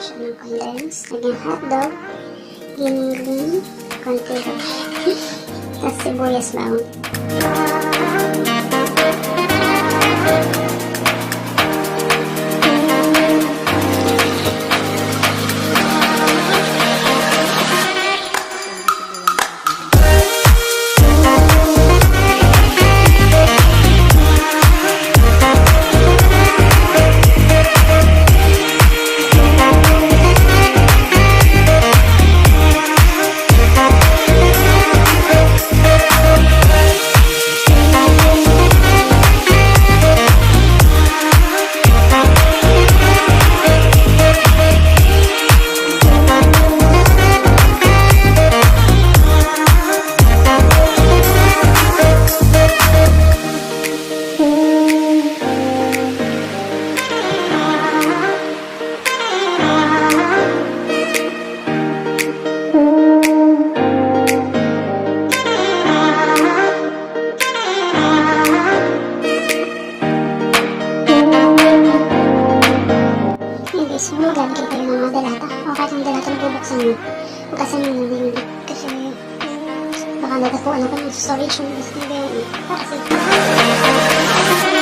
siya ng condensed. Lagyan hotdog, ginigling, konti rush. Tapos sibuyas lang. So, lalagay ko yung mga dalata. O kahit yung dalata na bubuksan mo. Bukasan mo na yung lip. Kasi baka natapuan ako yung storage mo. Para safe.